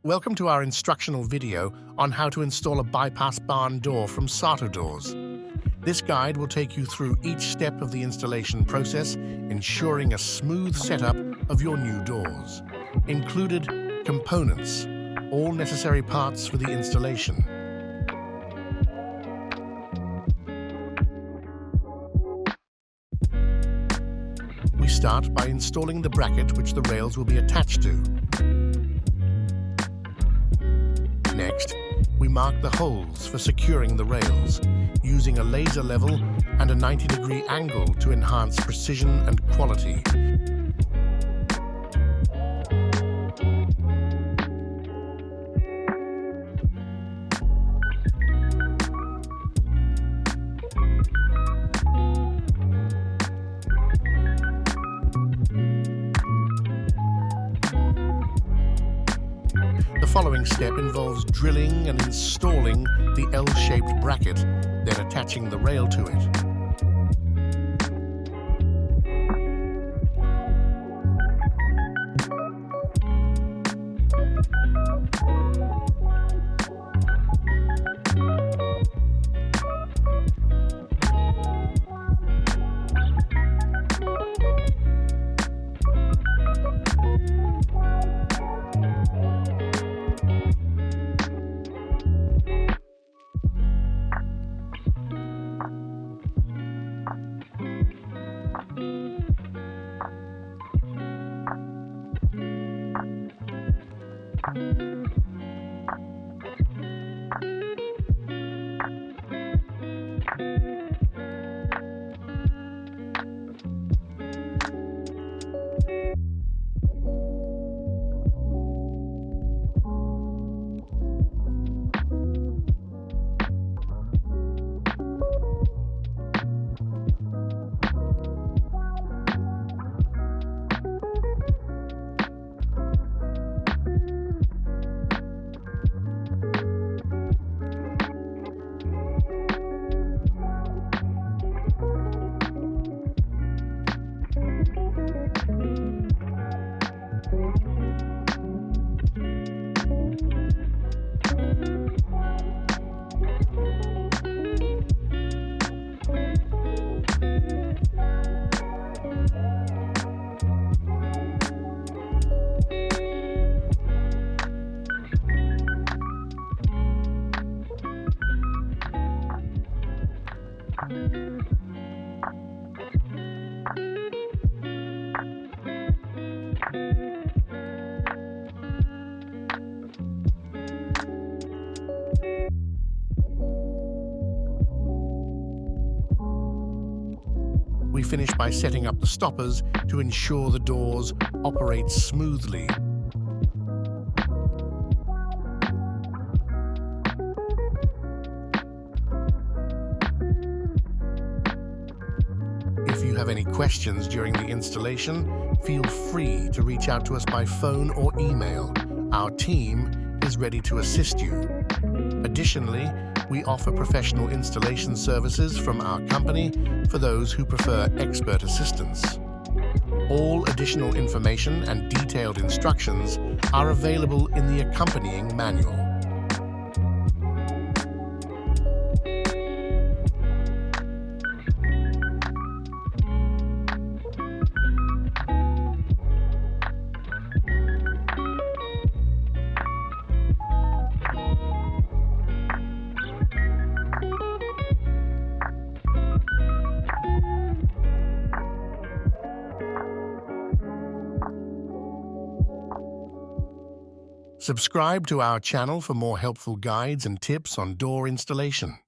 Welcome to our instructional video on how to install a bypass barn door from SARTODOORS. This guide will take you through each step of the installation process, ensuring a smooth setup of your new doors. Included components, all necessary parts for the installation. We start by installing the bracket which the rails will be attached to. Next, we mark the holes for securing the rails, using a laser level and a 90-degree angle to enhance precision and quality. The following step involves drilling and installing the L-shaped bracket, then attaching the rail to it. We finish by setting up the stoppers to ensure the doors operate smoothly. If you have any questions during the installation, feel free to reach out to us by phone or email. Our team is ready to assist you. Additionally, we offer professional installation services from our company for those who prefer expert assistance. All additional information and detailed instructions are available in the accompanying manual. Subscribe to our channel for more helpful guides and tips on door installation.